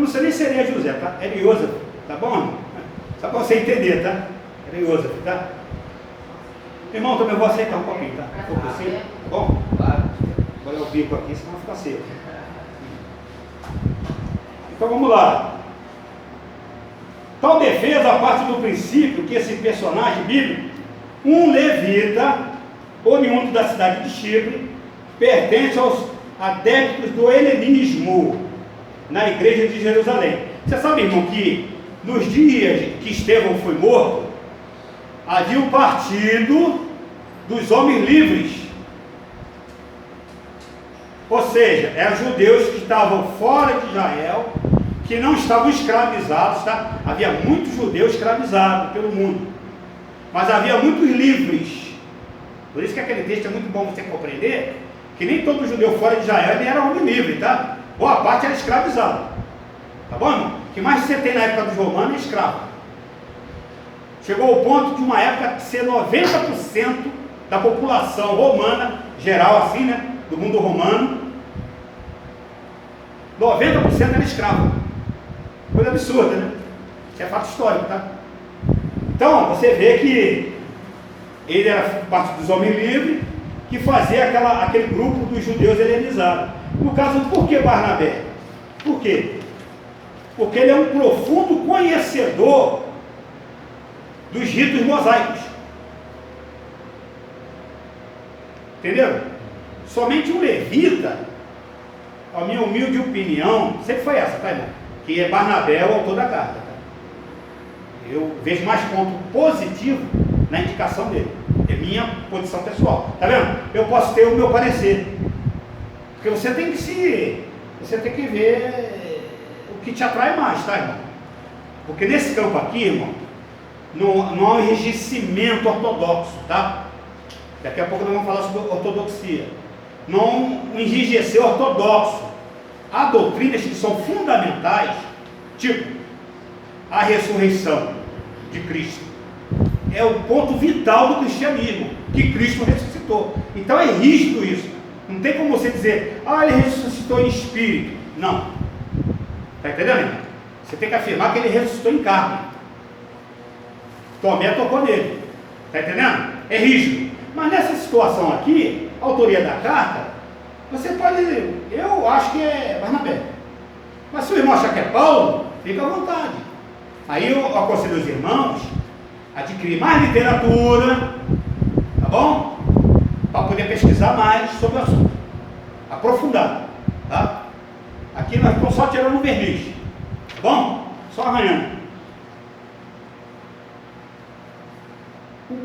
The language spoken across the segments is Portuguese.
não sei nem se seria José, tá? Era Iosef, tá bom? Só para você entender, tá? Era Iosef, tá? Irmão, também vou aceitar um pouquinho, tá? Um pouco assim, tá bom? Claro. Agora eu bico aqui, senão fica seco. Então vamos lá. Tal defesa parte do princípio que esse personagem bíblico, um levita, oriundo da cidade de Chipre, pertence aos adeptos do helenismo na igreja de Jerusalém. Você sabe, irmão, que nos dias que Estevão foi morto, havia um partido dos homens livres. Ou seja, eram judeus que estavam fora de Israel, que não estavam escravizados, tá? Havia muitos judeus escravizados pelo mundo, mas havia muitos livres. Por isso que aquele texto é muito bom você compreender, que nem todo judeu fora de Israel ele era homem livre, tá? Boa parte era escravizado. Tá bom, irmão? O que mais você tem na época dos romanos é escravo. Chegou ao ponto de uma época ser 90% da população romana, geral assim, né? Do mundo romano, 90% era escravo. Coisa absurda, né? Isso é fato histórico, tá? Então, você vê que ele era parte dos homens livres, que fazia aquele grupo dos judeus helenizados. No caso, por que Barnabé? Por quê? Porque ele é um profundo conhecedor dos ritos mosaicos. Entenderam? Somente um levita, a minha humilde opinião, sempre foi essa, tá, irmão? Que é Barnabé o autor da carta. Tá? Eu vejo mais ponto positivo na indicação dele. É minha posição pessoal. Tá vendo? Eu posso ter o meu parecer. Porque você tem que ver o que te atrai mais, tá, irmão? Porque nesse campo aqui, irmão, não há um enrijecimento ortodoxo, tá? Daqui a pouco nós vamos falar sobre ortodoxia. Não enrijecer ortodoxo. Há doutrinas que são fundamentais, tipo a ressurreição de Cristo. É o ponto vital do cristianismo, que Cristo ressuscitou. Então é rígido isso. Não tem como você dizer, ele ressuscitou em espírito. Não. Está entendendo, irmão? Você tem que afirmar que ele ressuscitou em carne. Tomé tocou nele. Está entendendo? É rígido. Mas nessa situação aqui, a autoria da carta, você pode dizer, eu acho que é Barnabé. Mas se o irmão achar que é Paulo, fica à vontade. Aí eu aconselho os irmãos a adquirir mais literatura, tá bom? Para poder pesquisar mais sobre o assunto. Aprofundar, tá? Aqui nós estamos só tirando um verniz, tá bom? Só arranhando.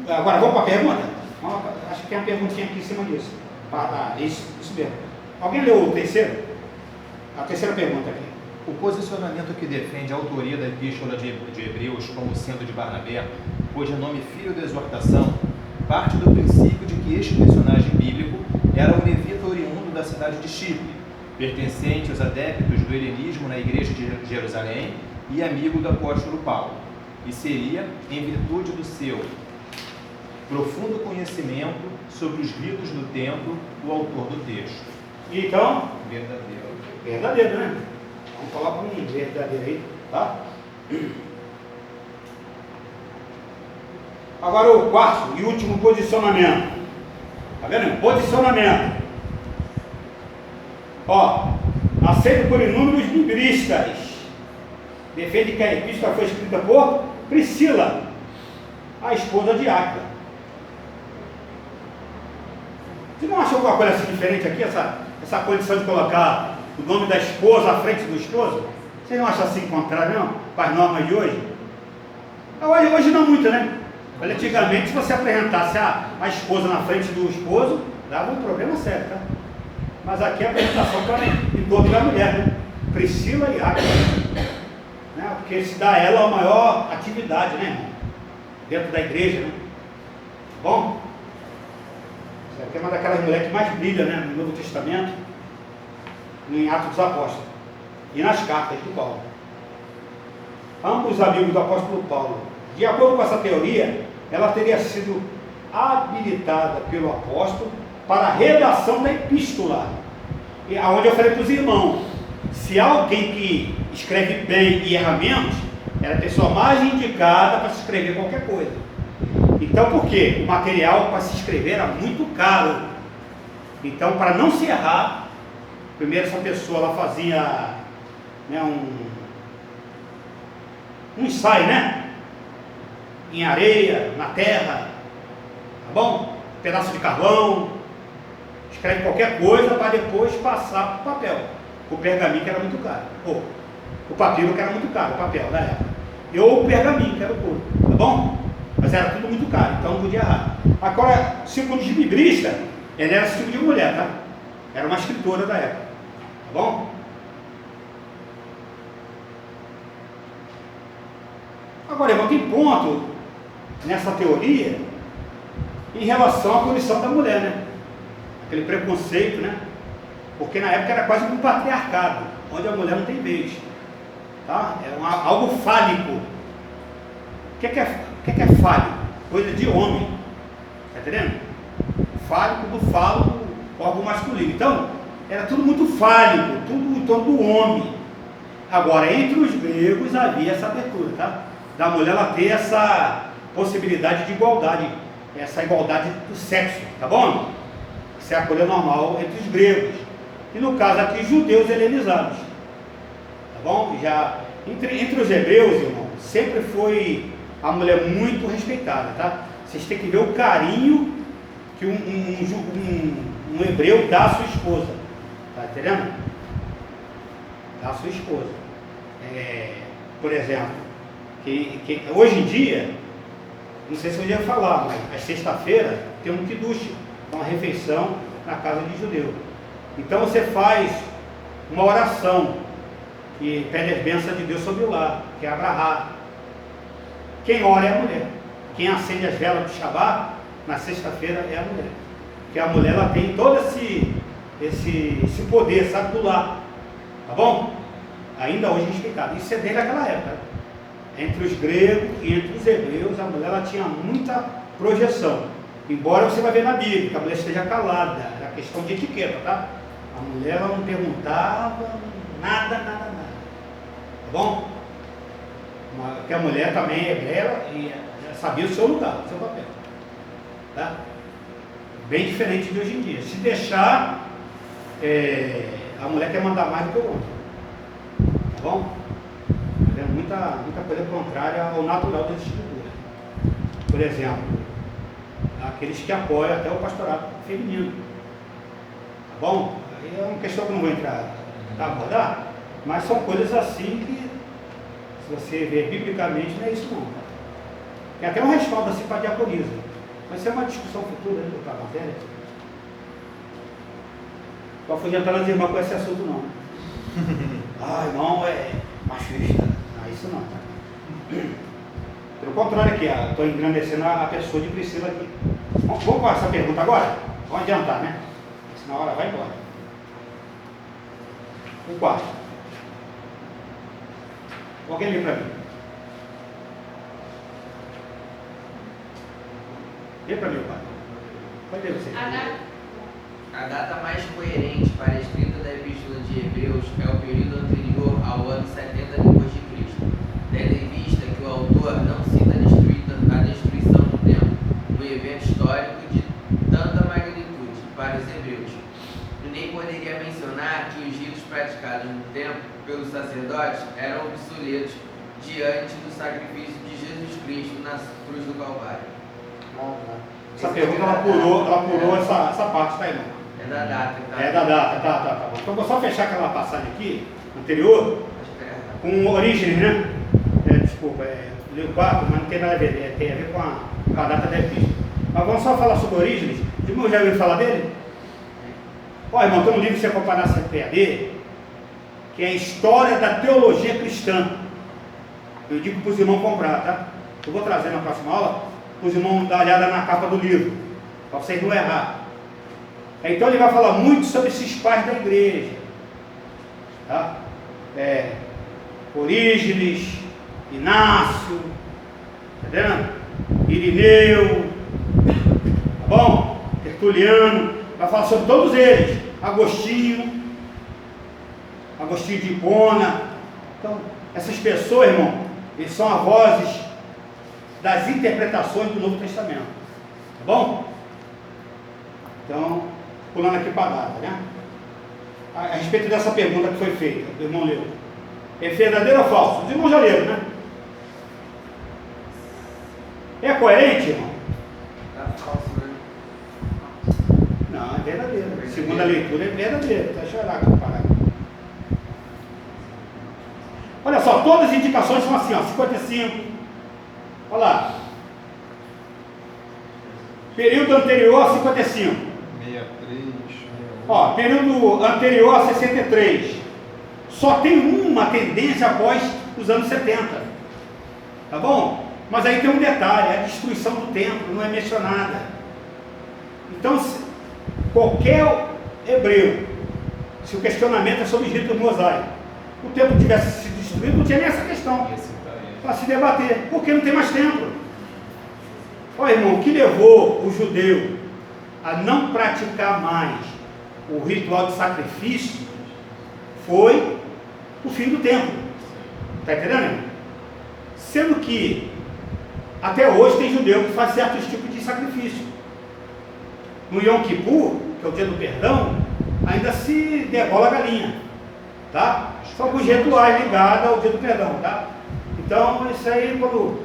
Agora vamos para a pergunta? Acho que tem uma perguntinha aqui em cima disso. Isso mesmo. Alguém leu o terceiro? A terceira pergunta aqui. O posicionamento que defende a autoria da Epístola de Hebreus como sendo de Barnabé, cujo nome filho da exortação, parte do princípio de que este personagem bíblico era um levita oriundo da cidade de Chipre, pertencente aos adeptos do helenismo na igreja de Jerusalém e amigo do apóstolo Paulo, e seria, em virtude do seu profundo conhecimento sobre os ritos do templo, o autor do texto. Então, Verdadeiro. Verdadeiro, né? Vamos falar para um verdadeiro aí, tá? Agora o quarto e último posicionamento. Tá vendo? Posicionamento. Aceito por inúmeros biblistas. Defende que a epístola foi escrita por Priscila, a esposa de Áquila. Você não acha alguma coisa assim diferente aqui, essa condição de colocar o nome da esposa à frente do esposo? Você não acha assim contrário, não? Com as normas de hoje? Hoje não muito, né? Antigamente, se você apresentasse a esposa na frente do esposo, dava um problema sério, tá? Mas aqui a apresentação está em torno da mulher, né? Priscila e Áquila. Né? Porque se dá a ela a maior atividade, né, irmão? Dentro da igreja, né? Bom? Isso aqui é uma daquelas mulheres que mais brilha, né, no Novo Testamento, em Atos dos Apóstolos e nas cartas de Paulo. Ambos amigos do apóstolo Paulo. De acordo com essa teoria, ela teria sido habilitada pelo apóstolo para a redação da epístola, onde eu falei para os irmãos se há alguém que escreve bem e erra menos, era a pessoa mais indicada para se escrever qualquer coisa. Então, por quê? O material para se escrever era muito caro. Então, para não se errar, primeiro essa pessoa ela fazia, né, um ensaio, né? Em areia, na terra, tá bom? Pedaço de carvão, escreve qualquer coisa para depois passar para o papel. O pergaminho que era muito caro, ou o papiro que era muito caro, o papel da época. Ou o pergaminho que era o couro, tá bom? Mas era tudo muito caro, então não podia errar. Agora, segundo os libristas, ela era esse tipo de mulher, tá? Era uma escritora da época, tá bom? Agora, irmão, tem ponto nessa teoria em relação à condição da mulher, né? Aquele preconceito, né? Porque na época era quase um patriarcado, onde a mulher não tem vez, tá? Era algo fálico. O que é fálico? Coisa de homem, tá entendendo? Fálico do falo, órgão masculino. Então, era tudo muito fálico, tudo em torno do homem. Agora, entre os gregos havia essa abertura, tá? Da mulher ela ter essa possibilidade de igualdade, essa igualdade do sexo, tá bom? Isso é a coisa normal entre os gregos. E no caso aqui, judeus helenizados, tá bom? Já entre os hebreus, irmão, sempre foi a mulher muito respeitada, tá? Vocês têm que ver o carinho que um hebreu dá à sua esposa, tá entendendo? Dá à sua esposa. Por exemplo, que hoje em dia, não sei se eu ia falar, mas às sexta-feira tem um kiddush, uma refeição na casa de judeu. Então você faz uma oração e pede as bênçãos de Deus sobre o lar, que é Abrahá. Quem ora é a mulher. Quem acende as velas do Shabbat na sexta-feira é a mulher. Porque a mulher ela tem todo esse poder, sabe, do lar. Tá bom? Ainda hoje respeitado. Isso é desde aquela época. Entre os gregos e entre os hebreus, a mulher ela tinha muita projeção. Embora você vai ver na Bíblia que a mulher esteja calada. Era questão de etiqueta, tá? A mulher ela não perguntava nada. Tá bom? Porque a mulher também é hebreia e sabia o seu lugar, o seu papel. Tá? Bem diferente de hoje em dia. Se deixar, a mulher quer mandar mais do que o homem. Tá bom? É muita coisa contrária ao natural das escrituras. Por exemplo, aqueles que apoiam até o pastorado feminino. Tá bom? Aí é uma questão que eu não vou entrar a abordar, mas são coisas assim que, se você ver biblicamente, não é isso não. Tem até um respaldo assim para a diaconisa. Mas isso é uma discussão futura aí para a matéria. Não vou adiantar as irmãs com esse assunto não. Irmão é machista. Isso não. Pelo contrário aqui, estou engrandecendo a pessoa de Priscila aqui. Vamos com essa pergunta agora? Vamos adiantar, né? Senão a hora vai embora. O quarto. Alguém lê para mim? Lê para mim, pai. Pode ler você. A data mais coerente para a escrita da Epístola de Hebreus é o período anterior ao ano 70 depois de Cristo, tendo em vista que o autor não cita a destruição do templo, um evento histórico de tanta magnitude para os hebreus, e nem poderia mencionar que os ritos praticados no templo pelos sacerdotes eram obsoletos diante do sacrifício de Jesus Cristo na cruz do Calvário. Essa pergunta ela pulou essa parte, tá, irmão? É da data, tá? É da data, tá bom. Então vou só fechar aquela passagem aqui, anterior, com origens, né? Desculpa, li o 4, mas não tem nada a ver, tem a ver com a data da epístola. Mas vamos só falar sobre origens. O irmão já ouviu falar dele? Ó, irmão, tem um livro que você comprar na CPAD, que é a História da Teologia Cristã. Eu digo para os irmãos comprar, tá? Eu vou trazer na próxima aula, para os irmãos dar uma olhada na capa do livro, para vocês não errar. Então ele vai falar muito sobre esses pais da igreja, tá? Orígenes, Inácio, tá vendo? Irineu, tá bom? Tertuliano, vai falar sobre todos eles, Agostinho, Agostinho de Hipona. Então, essas pessoas, irmão, eles são as vozes das interpretações do Novo Testamento. Tá bom? Então, pulando aqui para a data, né? A respeito dessa pergunta que foi feita, o irmão leu. É verdadeiro ou falso? Os irmãos já leram, né? É coerente, irmão? Tá falso, né? Não, é verdadeiro. Segunda leitura é verdadeiro. Deixa eu olhar aqui parar. Olha só, todas as indicações são assim, ó, 55. Olha lá. Período anterior a 55. 63. Ó, período anterior a 63. Só tem uma tendência após os anos 70. Tá bom? Mas aí tem um detalhe, a destruição do templo não é mencionada. Então, qualquer hebreu, se o questionamento é sobre os ritos mosaicos, o templo tivesse sido destruído, não tinha nem essa questão para se debater, porque não tem mais templo. Olha, irmão, o que levou o judeu a não praticar mais o ritual de sacrifício foi o fim do templo. Está entendendo, irmão? Sendo que até hoje tem judeu que faz certos tipos de sacrifício. No Yom Kippur, que é o dia do perdão, ainda se degola a galinha, tá? São alguns rituais ligados ao dia do perdão, tá? Então, isso aí, quando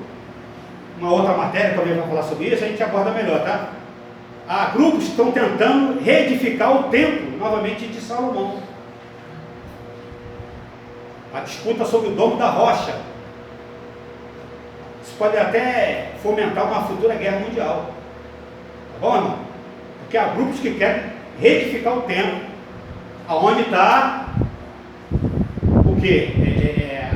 uma outra matéria que alguém vai falar sobre isso, a gente aborda melhor, tá? Há grupos que estão tentando reedificar o templo, novamente, de Salomão. A disputa sobre o domo da rocha. Isso pode até fomentar uma futura guerra mundial. Tá bom, irmão? Porque há grupos que querem reedificar o templo, aonde está o quê?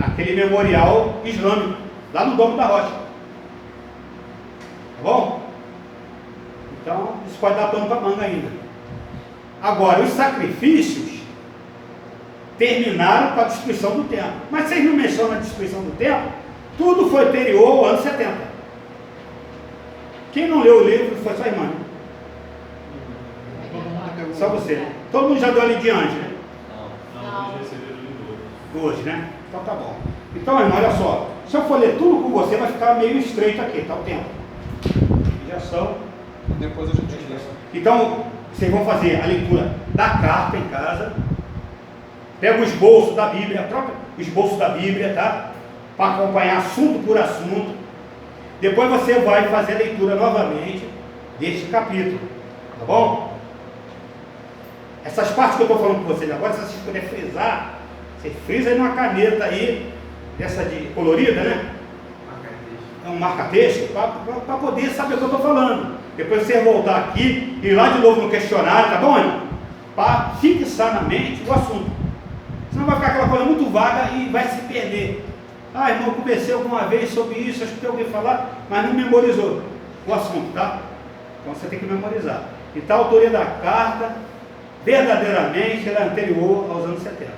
Aquele memorial islâmico, lá no domo da rocha. Tá bom? Então, isso pode dar pano para manga ainda. Agora, os sacrifícios terminaram com a destruição do templo. Mas vocês não mencionam a destruição do templo? Tudo foi anterior ao ano 70. Quem não leu o livro foi sua irmã. Só você. Todo mundo já deu ali diante, né? Não, hoje receberam o livro. Hoje, né? Então tá bom. Então, irmão, olha só. Se eu for ler tudo com você, vai ficar meio estreito aqui, tá o tempo. Já são. Depois a gente lê. Então, vocês vão fazer a leitura da carta em casa. Pega o esboço da Bíblia, o esboço da Bíblia, tá? Para acompanhar assunto por assunto. Depois você vai fazer a leitura novamente deste capítulo. Tá bom? Essas partes que eu estou falando com vocês agora, se vocês puderem frisar, você frisa aí numa caneta aí, dessa de colorida, né? É um marca-texto, para poder saber o que eu estou falando. Depois você voltar aqui e ir lá de novo no questionário, tá bom, irmão? Para fixar na mente o assunto. Senão vai ficar aquela coisa muito vaga e vai se perder. Ah, irmão, eu conversei alguma vez sobre isso, acho que tem alguém falar, mas não memorizou o assunto, tá? Então você tem que memorizar. Então a autoria da carta, verdadeiramente, ela é anterior aos anos 70.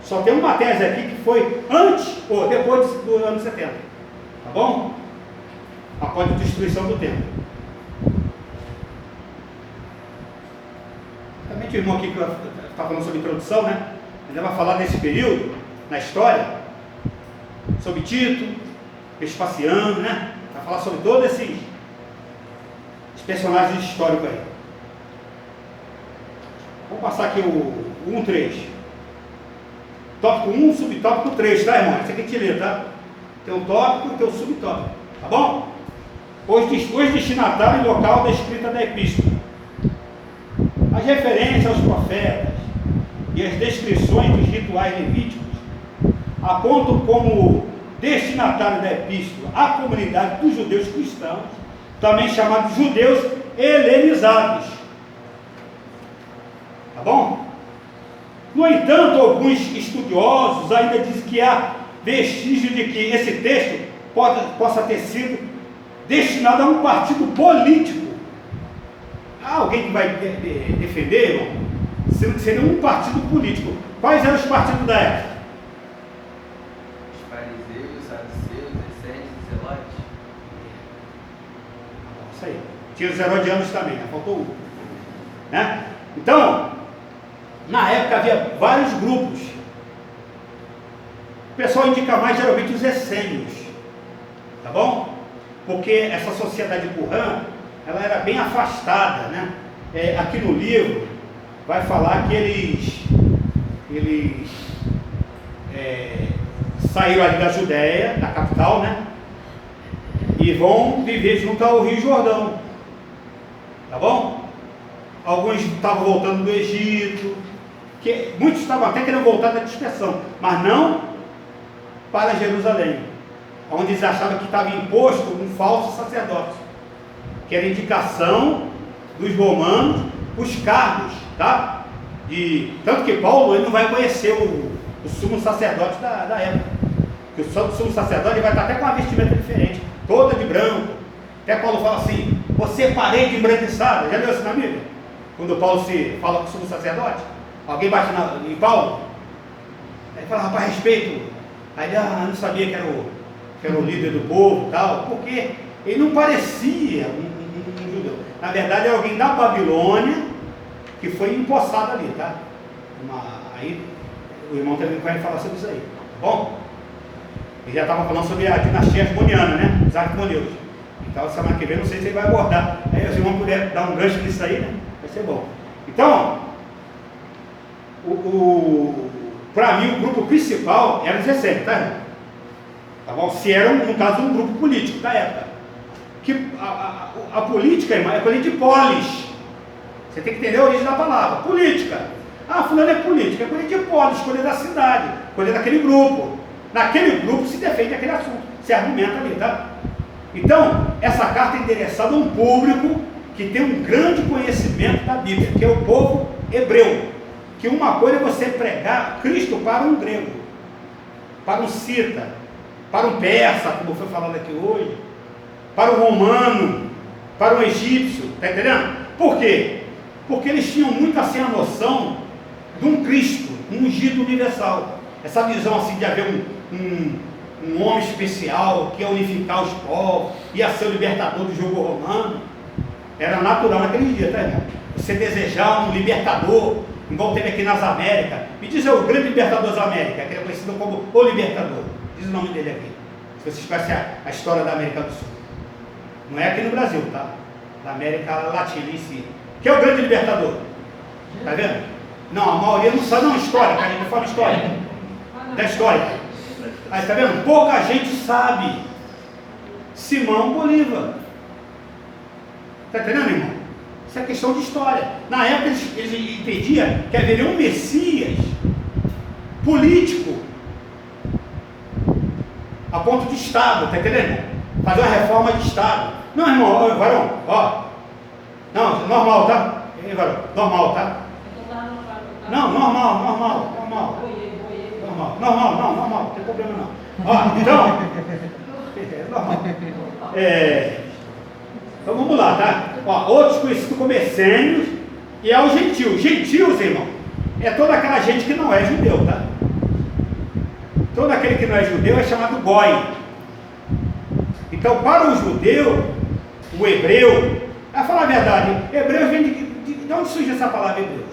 Só tem uma tese aqui que foi antes ou depois do ano 70. Tá bom? Após a destruição do templo. Também o irmão aqui que está falando sobre introdução, né? Ele vai falar desse período na história, sobre Tito, Vespasiano, né? Vai falar sobre todos esses personagens históricos aí. Vamos passar aqui o 1.3. Tópico 1, subtópico 3, tá, irmão? Isso aqui a gente lê, tá? Tem um tópico e tem um subtópico, tá bom? Os destinatários e local da escrita da epístola. As referências aos profetas e as descrições dos rituais levíticos apontam como destinatário da epístola a comunidade dos judeus cristãos, também chamados judeus helenizados. Tá bom? No entanto, alguns estudiosos ainda dizem que há vestígio de que esse texto possa ter sido destinado a um partido político. Há alguém que vai defender, irmão? Sendo que seria um partido político. Quais eram os partidos da época? Os fariseus, saduceus, essênios e zelotes. Isso aí. Tinha os herodianos também, né? Faltou um. Né? Então, na época havia vários grupos pessoal indica mais geralmente os essênios, tá bom? Porque essa sociedade Qumran, ela era bem afastada, né? Aqui no livro vai falar que eles saíram ali da Judéia, da capital, né? E vão viver junto ao Rio Jordão, tá bom? Alguns estavam voltando do Egito, muitos estavam até querendo voltar da dispersão, mas não para Jerusalém, onde eles achavam que estava imposto um falso sacerdócio, que era indicação dos romanos, os cargos, tá? Tanto que Paulo ele não vai conhecer o sumo sacerdote da época, que o sumo sacerdote vai estar até com uma vestimenta diferente, toda de branco. Até Paulo fala assim, você é parede embranquiçada. Já leu isso na Bíblia? Quando Paulo se fala com o sumo sacerdote, alguém bate em Paulo, aí fala, rapaz, respeito. Aí ele, não sabia que era o líder do povo e tal, porque ele não parecia um judeu. Na verdade, é alguém da Babilônia que foi empossado ali, tá? Aí o irmão também vai falar sobre isso aí, tá bom? Ele já estava falando sobre a dinastia Asmoneana, né? Os Arquimoneus. Então, semana que vem, não sei se ele vai abordar. Aí, se o irmão puder dar um gancho nisso aí, né? Vai ser bom. Então, para mim, o grupo principal era os essênios, tá, irmão? Tá bom? Se era, no caso, um grupo político da época. Que a política, irmão, é coisa de polis. Você tem que entender a origem da palavra. Política. Fulano é política. É coisa de polis, escolha da cidade, escolha daquele grupo. Naquele grupo se defende aquele assunto, se argumenta ali, tá? Então, essa carta é endereçada a um público que tem um grande conhecimento da Bíblia, que é o povo hebreu. Que uma coisa é você pregar Cristo para um grego, para um cita, para um persa, como foi falado aqui hoje, para um romano, para um egípcio, tá entendendo? Por quê? Porque eles tinham muito assim a noção de um Cristo, um ungido universal. Essa visão assim de haver um homem especial que ia unificar os povos, ia ser o libertador do jogo romano, era natural naquele dia, tá, irmão? Você desejar um libertador, igual teve aqui nas Américas. Me diz o grande libertador das Américas, que é conhecido como o Libertador. Diz o nome dele aqui. Se vocês conhecem a história da América do Sul. Não é aqui no Brasil, tá? Da América Latina em si. Que é o grande libertador. Tá vendo? Não, a maioria não sabe, não, história, cara, a gente não fala história. Da história. Aí, tá vendo? Pouca gente sabe. Simão Bolívar. Tá entendendo, irmão? Isso é questão de história. Na época eles entendiam que haveria um Messias político a ponto de Estado, tá entendendo? Fazer uma reforma de Estado. Não, irmão, varão, ó. Não, normal, tá? Ei, varão, normal, tá? Não, normal. Não tem problema não. Ó, então, normal. Então vamos lá, tá? Ó, outros conhecidos como essênios e é os gentios. Gentios, irmão, é toda aquela gente que não é judeu, tá? Todo aquele que não é judeu é chamado goi. Então, para o judeu, o hebreu, a falar a verdade, hebreus vem de onde surge essa palavra hebreus?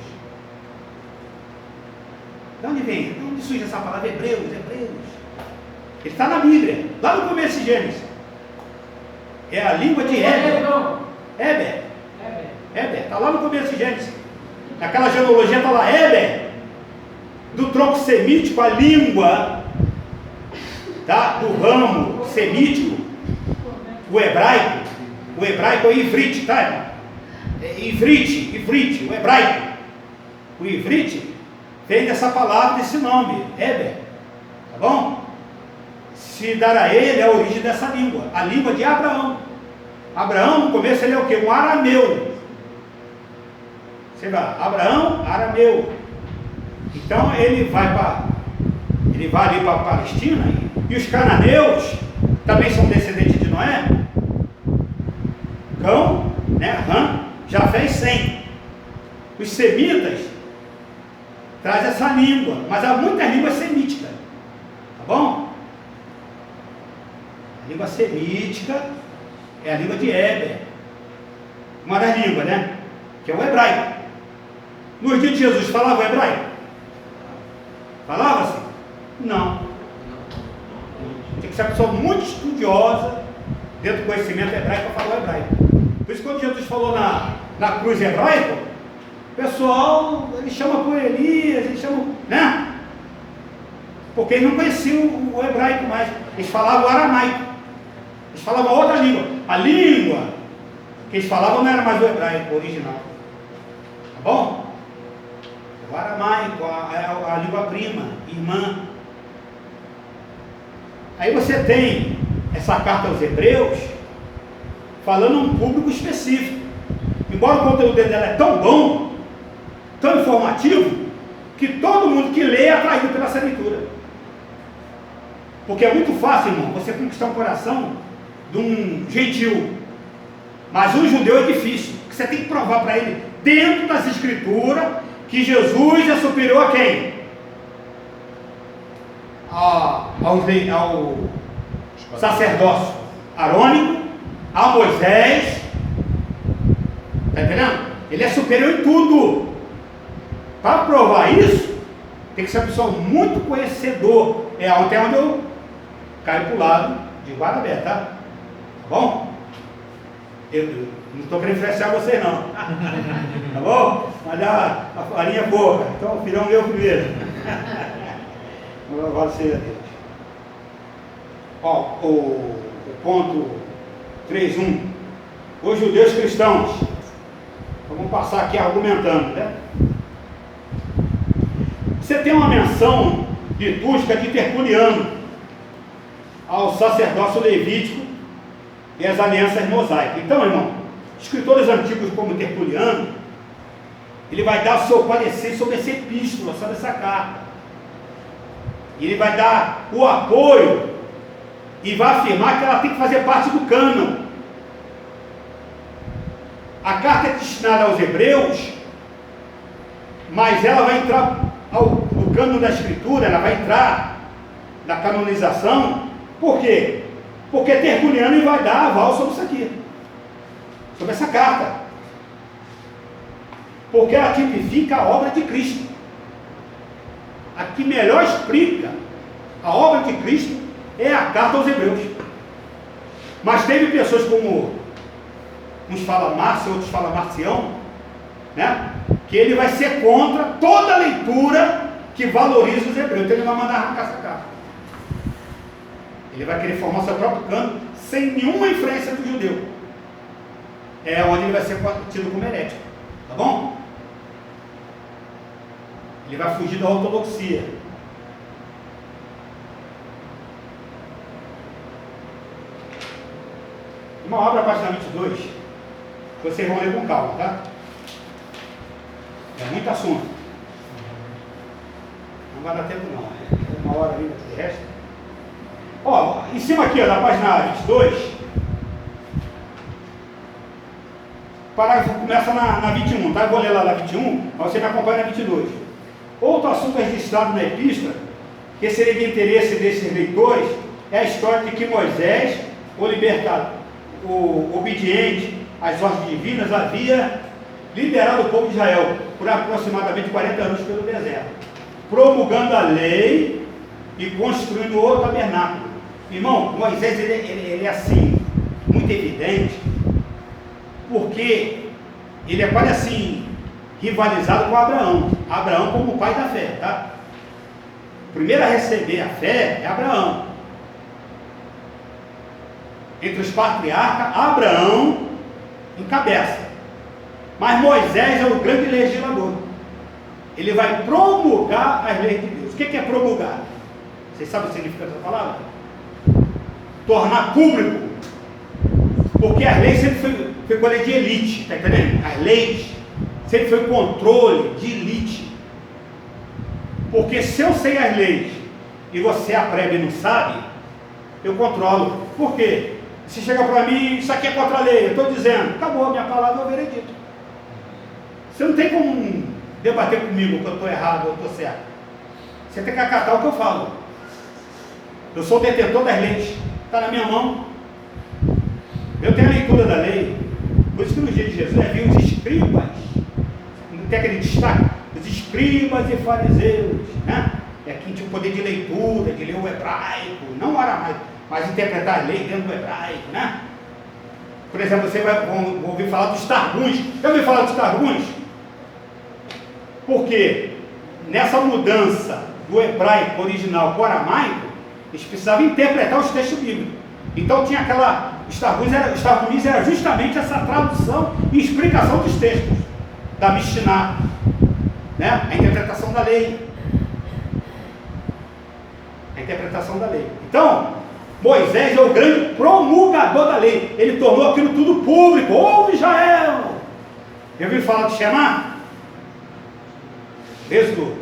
De onde vem? De onde surge essa palavra hebreus? Ele está na Bíblia, lá no começo de Gênesis. É a língua de Éber. Está lá no começo de Gênesis. Naquela genealogia está lá, Éber, do tronco semítico, a língua, tá? Do ramo semítico, o hebraico é ivrit, tá, irmão? Ivrit, o hebraico. O ivrit vem dessa palavra, desse nome, Éber, tá bom? Se dar a ele a origem dessa língua, a língua de Abraão. Abraão, no começo, ele é o quê? Um arameu. Você vai, Abraão, arameu. Então, ele vai ali para a Palestina, e os cananeus também são descendentes de Noé. Cão, né? Ram, Jafé e Sem. Os semitas trazem essa língua, mas há muitas línguas semíticas, tá bom? A língua semítica é a língua de Éber, uma das línguas, né? Que é o hebraico. Nos dias de Jesus falava o hebraico? Falava-se? Não. ser uma pessoa muito estudiosa dentro do conhecimento hebraico para falar o hebraico. Por isso, quando Jesus falou na cruz hebraica, o pessoal, ele chama por Elias, ele chama, né? Porque eles não conheciam o hebraico mais, eles falavam o aramaico, eles falavam outra língua. A língua que eles falavam não era mais o hebraico original, tá bom? O aramaico, a língua prima, irmã. Aí você tem essa carta aos Hebreus falando a um público específico. Embora o conteúdo dela é tão bom, tão informativo, que todo mundo que lê é atraído pela essa leitura. Porque é muito fácil, irmão, você conquistar um coração de um gentil. Mas um judeu é difícil, porque você tem que provar para ele, dentro das escrituras, que Jesus é superior a quem? Ao sacerdócio arônico, a Moisés. Está entendendo? Ele é superior em tudo. Para provar isso, tem que ser uma pessoa muito conhecedor. É até onde eu caio para o lado de Barnabé, tá bom? Eu não estou querendo influenciar vocês não, tá bom? Mas a farinha é boa, então o filhão meu primeiro. Agora seja Deus. Ó, o ponto 3.1. Os judeus cristãos. Vamos passar aqui argumentando, né? Você tem uma menção litúrgica de Tertuliano ao sacerdócio levítico e às alianças mosaicas. Então, irmão, escritores antigos como Tertuliano, ele vai dar o seu parecer sobre essa epístola, sobre essa carta. E ele vai dar o apoio e vai afirmar que ela tem que fazer parte do cânon. A carta é destinada aos hebreus, mas ela vai entrar no cânon da escritura, ela vai entrar na canonização. Por quê? Porque Tertuliano vai dar aval sobre isso aqui, sobre essa carta, porque ela tipifica a obra de Cristo. A que melhor explica a obra de Cristo é a carta aos Hebreus. Mas teve pessoas como, uns falam Márcio, outros falam Marcião, né? Que ele vai ser contra toda leitura que valoriza os Hebreus. Então ele vai mandar arrancar essa carta. Ele vai querer formar seu próprio canto sem nenhuma influência do judeu. É onde ele vai ser tido como herético, tá bom? Ele vai fugir da ortodoxia. Uma obra, página 22, vocês vão ler com calma, tá? É muito assunto. Não vai dar tempo não, é uma hora ainda de resto. Ó, em cima aqui, ó, na página 22, o parágrafo começa na 21, tá? Eu vou ler lá na 21, mas você me acompanha na 22. Outro assunto registrado na epístola, que seria de interesse desses leitores, é a história de que Moisés, o libertador, o obediente às ordens divinas, havia liderado o povo de Israel por aproximadamente 40 anos pelo deserto, promulgando a lei e construindo o tabernáculo. Irmão, Moisés ele é assim, muito evidente, porque ele é quase assim, rivalizado com Abraão. Abraão como o pai da fé, tá? O primeiro a receber a fé é Abraão. Entre os patriarcas, Abraão encabeça. Mas Moisés é o grande legislador. Ele vai promulgar as leis de Deus. O que é promulgar? Vocês sabem o significado dessa palavra? Tornar público. Porque as leis sempre foi coisa de elite, está entendendo? As leis sempre foi controle de elite. Porque se eu sei as leis e você aprende e não sabe, eu controlo. Por quê? Se chega para mim, isso aqui é contra a lei, eu estou dizendo, acabou, a minha palavra é o veredito. Você não tem como debater comigo que eu estou errado ou estou certo. Você tem que acatar o que eu falo. Eu sou o detentor das leis, está na minha mão. Eu tenho a leitura da lei. Por isso que no dia de Jesus havia os escribas, não tem aquele destaque, os escribas e fariseus, né? É quem tinha o poder de leitura, de ler o hebraico, não o aramaico. mas interpretar a lei dentro do hebraico, né? Por exemplo, você vai ouvir falar dos Targums. Já ouviu falar dos Targums? Porque nessa mudança do hebraico original para o aramaico, eles precisavam interpretar os textos bíblicos. Então tinha os Targums era justamente essa tradução e explicação dos textos da Mishnah, né? A interpretação da lei. A interpretação da lei. Então, Moisés é o grande promulgador da lei. Ele tornou aquilo tudo público. Ouve, Israel! Já ouviu falar de Shema? Êxodo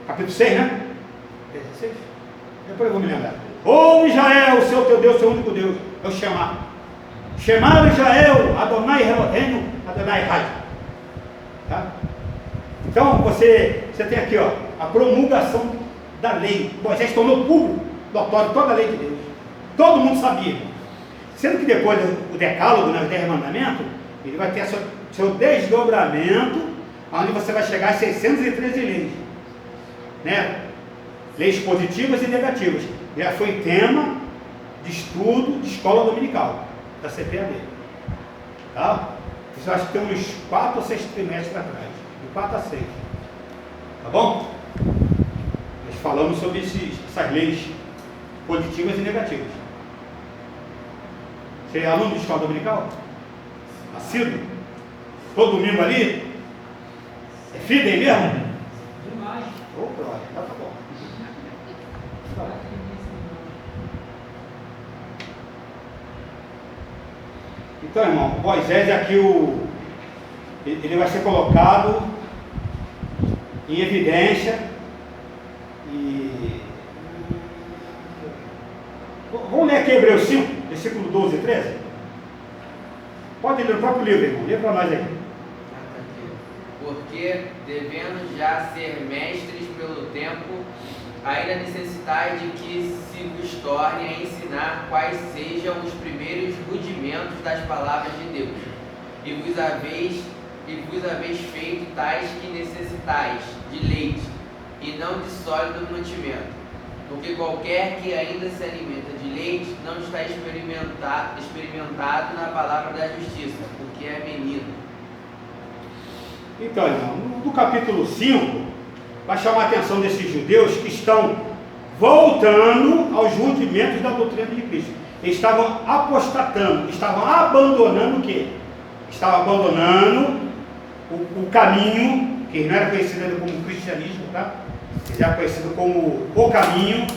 capítulo 6, né? 16? Depois eu vou me lembrar. Ouve, Israel, o seu teu Deus, seu único Deus. É o Shema. Shema Israel, Adonai Eloheinu, Adonai Echad. Tá? Então, você tem aqui, ó, a promulgação da lei. Moisés tornou público, notório, toda a lei de Deus. Todo mundo sabia. Sendo que depois o decálogo, né, os 10 mandamentos, ele vai ter seu desdobramento, onde você vai chegar a 613 leis. Né? Leis positivas e negativas. Já foi tema de estudo de escola dominical, da CPAD. Tá? Isso eu acho que tem uns 4 ou 6 trimestres atrás. De 4 a 6. Tá bom? Nós falamos sobre essas leis positivas e negativas. Você é aluno de escola dominical? Assíduo? Todo domingo ali? É fidem mesmo? Demais. Ô, brother, tá bom. Tá bom. Então, irmão, Moisés é aqui ele vai ser colocado em evidência e vamos ler aqui Hebreus 5, versículo 12 e 13? Pode ler no próprio livro, irmão, lê para nós aí. Porque, devendo já ser mestres pelo tempo, ainda necessitais de que se vos torne a ensinar quais sejam os primeiros rudimentos das palavras de Deus, e vos haveis feito tais que necessitais de leite, e não de sólido mantimento. Porque qualquer que ainda se alimenta de leite não está experimentado na palavra da justiça, porque é menino. Então, irmão, no capítulo 5, vai chamar a atenção desses judeus que estão voltando aos rudimentos da doutrina de Cristo. Eles estavam apostatando, estavam abandonando o quê? Estavam abandonando o caminho, que não era conhecido ainda como cristianismo, tá? Ele era conhecido como o caminho.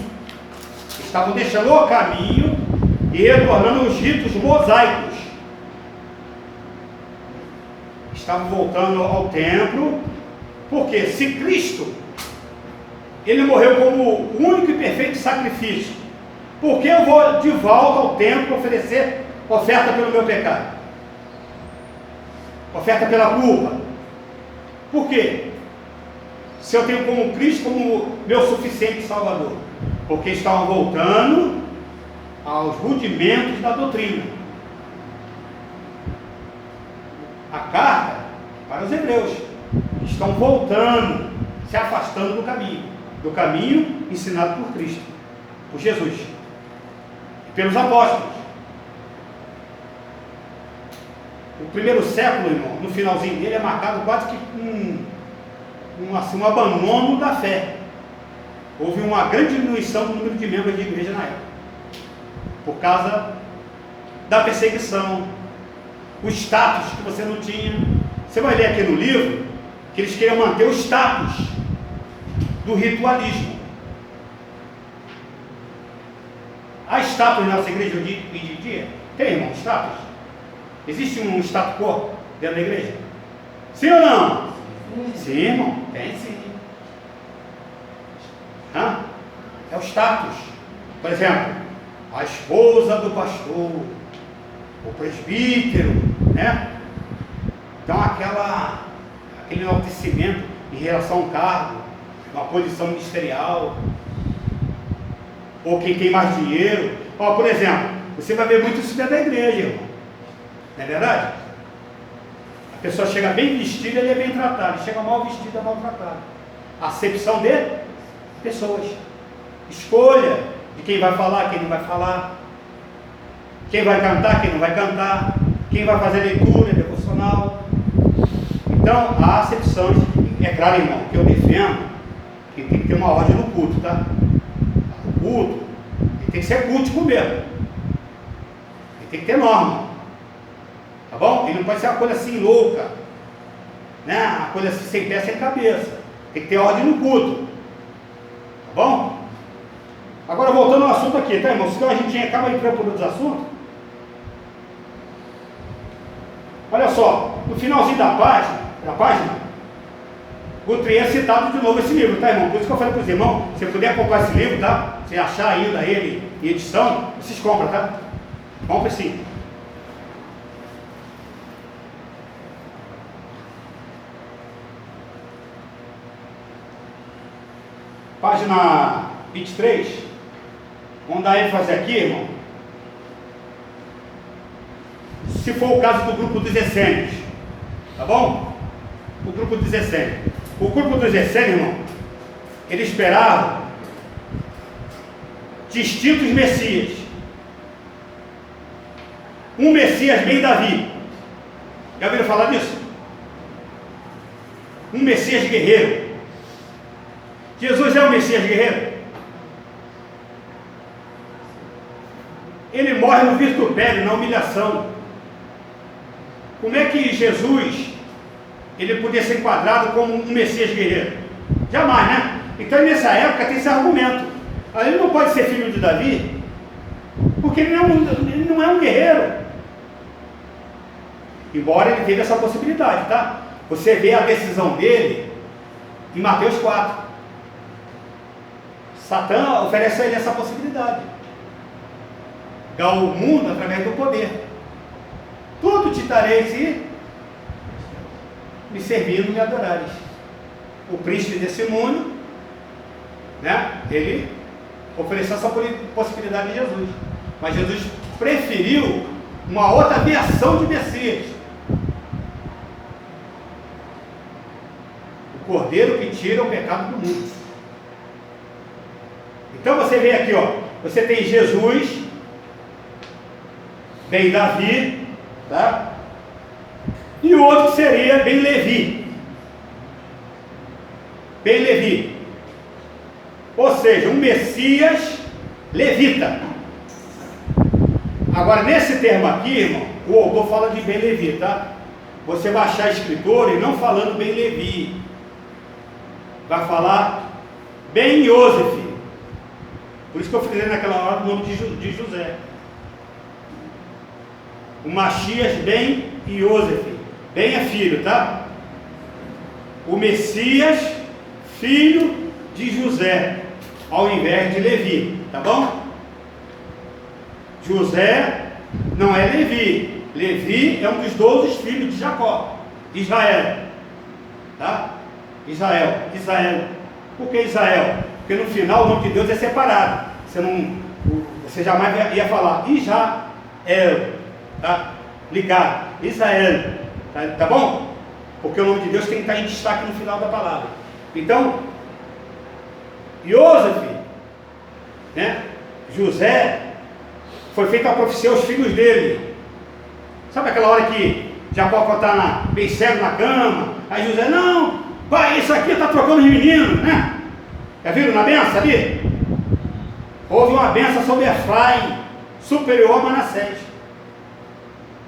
Estavam deixando o caminho e retornando os ritos mosaicos. Estavam voltando ao templo, porque se Cristo, ele morreu como o único e perfeito sacrifício, por que eu vou de volta ao templo oferecer oferta pelo meu pecado? Oferta pela culpa? Por quê? Se eu tenho como Cristo como meu suficiente Salvador? Porque estavam voltando aos rudimentos da doutrina. A carta para os hebreus, que estão voltando, se afastando do caminho ensinado por Cristo, por Jesus e pelos apóstolos. O primeiro século, irmão, no finalzinho dele é marcado quase que um abandono da fé. Houve uma grande diminuição do número de membros de igreja na época, por causa da perseguição, o status que você não tinha. Você vai ler aqui no livro que eles queriam manter o status do ritualismo. Há status na nossa igreja hoje em dia? Tem, irmão, status? Existe um status quo dentro da igreja? Sim ou não? Sim, irmão, tem sim. É o status. Por exemplo, a esposa do pastor, o presbítero, né? Então aquele enaltecimento em relação ao cargo, uma posição ministerial, ou quem tem mais dinheiro. Por exemplo, você vai ver muito isso dentro da igreja, irmão. Não é verdade? A pessoa chega bem vestida, ele é bem tratado. Chega mal vestido, é maltratado. Acepção de pessoas. Escolha. de quem vai falar, quem não vai falar, quem vai cantar, quem não vai cantar, quem vai fazer leitura, devocional. Então, há acepções. É claro, irmão, que eu defendo que tem que ter uma ordem no culto, tá? O culto, ele tem que ser cultico mesmo. Ele tem que ter norma. Tá bom? Ele não pode ser uma coisa assim louca, né? Uma coisa assim sem pé, sem cabeça. Tem que ter ordem no culto. Tá bom? Agora voltando ao assunto aqui, tá, irmão? Senão a gente acaba entrando por outros assuntos. Olha só, no finalzinho da página, Guthrie é citado de novo esse livro, tá, irmão? Por isso que eu falei para os irmãos, se puder comprar esse livro, tá? Se achar ainda ele em edição, vocês compram, tá? Compre sim. Página 23, vamos dar ênfase aqui, irmão. Se for o caso do grupo dos essênios, tá bom? O grupo dos essênios. O grupo dos essênios, irmão, ele esperava distintos messias. Um Messias bem Davi. Já ouviram falar disso? Um Messias guerreiro. Jesus é o Messias guerreiro. Ele morre no vitupério, na humilhação. Como é que Jesus ele podia ser enquadrado como um Messias guerreiro? Jamais, né? Então nessa época tem esse argumento. Ele não pode ser filho de Davi, porque ele não é um guerreiro. Embora ele teve essa possibilidade, tá? Você vê a decisão dele em Mateus 4. Satã oferece a ele essa possibilidade. Ganhar o mundo através do poder. Tudo te darei se me servindo, me adorares. O príncipe desse mundo, né? Ele ofereceu essa possibilidade a Jesus. Mas Jesus preferiu uma outra versão de Messias. O Cordeiro que tira o pecado do mundo. Então você vê aqui, ó. Você tem Jesus, bem Davi, tá? E o outro seria bem Levi. Bem Levi. Ou seja, um Messias levita. Agora, nesse termo aqui, irmão, o autor fala de bem Levi, tá? Você vai achar escritor e não falando bem Levi. Vai falar bem Iosef. Por isso que eu falei naquela hora o nome de José. O Machias bem Iosef. Bem é filho, tá? O Messias, filho de José, ao invés de Levi, tá bom? José não é Levi. Levi é um dos 12 filhos de Jacó, Israel, tá? Israel. Por que Israel? Porque no final o nome de Deus é separado. Você jamais ia falar Israel, tá? Ligado, Israel, tá bom? Porque o nome de Deus tem que estar em destaque no final da palavra. Então, Iosef, né? José, foi feita a profecia aos filhos dele. Sabe aquela hora que Jacó está bem cego na cama? Aí José, não, pai, isso aqui está trocando os meninos, né? Já viram na benção ali? Houve uma benção sobre Efraim, superior a Manassés.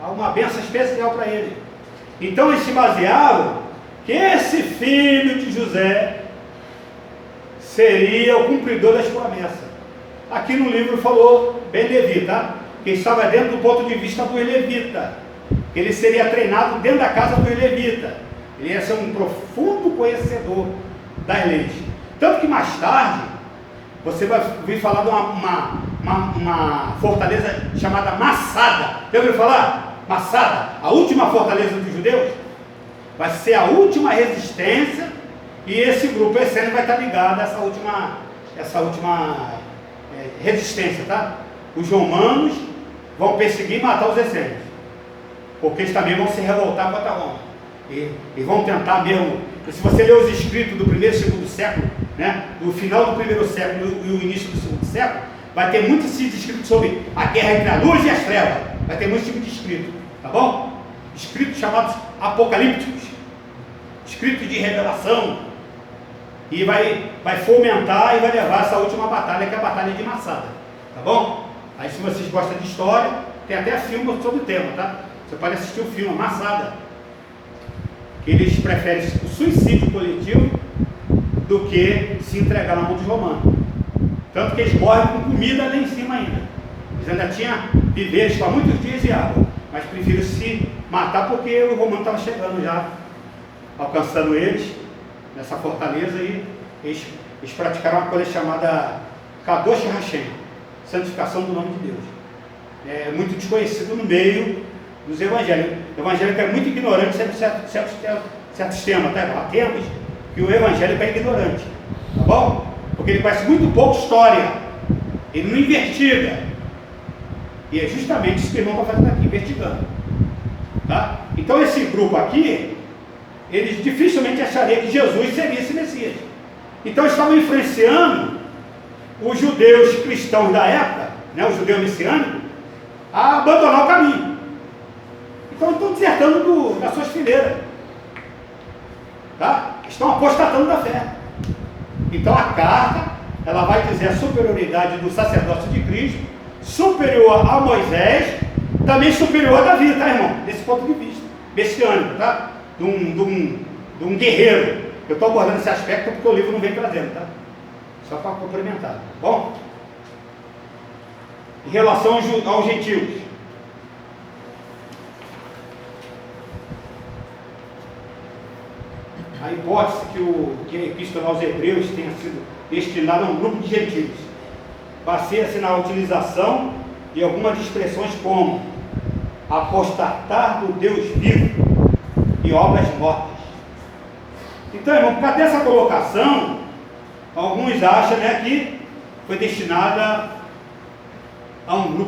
Há uma benção especial para ele. Então eles se baseavam que esse filho de José seria o cumpridor das promessas. Aqui no livro falou bem Levi, tá? Que estava dentro do ponto de vista dos levitas. Ele seria treinado dentro da casa dos levitas. Ele ia ser um profundo conhecedor das leis. Tanto que mais tarde, você vai ouvir falar de uma fortaleza chamada Massada. Já ouviu falar? Massada, a última fortaleza dos judeus. Vai ser a última resistência. E esse grupo essênio vai estar ligado a essa última resistência, tá? Os romanos vão perseguir e matar os essênios, porque eles também vão se revoltar contra Roma e vão tentar mesmo. Se você ler os escritos do primeiro e segundo século, né, do final do primeiro século e o início do segundo século, vai ter muito sítio escrito sobre a guerra entre a luz e as trevas. Vai ter muito tipo de escrito, tá bom? Escritos chamados apocalípticos, escritos de revelação. E vai fomentar e vai levar essa última batalha, que é a batalha de Massada, tá bom? Aí, se vocês gostam de história, tem até filme sobre o tema, tá? Você pode assistir o filme Massada. Eles preferem o suicídio coletivo do que se entregar na mão dos romanos. Tanto que eles morrem com comida lá em cima ainda. Eles ainda tinham viveres para muitos dias e água, mas preferiram se matar porque o romano estava chegando já, alcançando eles nessa fortaleza, e eles praticaram uma coisa chamada Kadosh Hashem, santificação do nome de Deus. É muito desconhecido no meio dos evangélicos. O evangélico é muito ignorante sobre certos temas, tá? Há temas que o evangélico é ignorante, tá bom? Porque ele conhece muito pouco história, ele não investiga, e é justamente isso que o irmão está fazendo aqui, investigando, tá? Então esse grupo aqui, eles dificilmente achariam que Jesus seria esse Messias. Então eles estavam influenciando os judeus cristãos da época, né, o judeu messiânico, a abandonar o caminho. Então estão desertando das suas fileiras, tá? Estão apostatando da fé. Então a carta, ela vai dizer a superioridade do sacerdócio de Cristo, superior a Moisés, também superior a Davi, tá, irmão? Desse ponto de vista messiânico, tá? De um guerreiro. Eu estou abordando esse aspecto porque o livro não vem trazendo, tá? Só para complementar, tá bom? Em relação aos gentios, a hipótese que a epístola aos Hebreus tenha sido destinada a um grupo de gentios baseia-se na utilização de algumas expressões como apostatar do Deus vivo e obras mortas. Então, irmão, por causa dessa colocação, alguns acham, né, que foi destinada a um grupo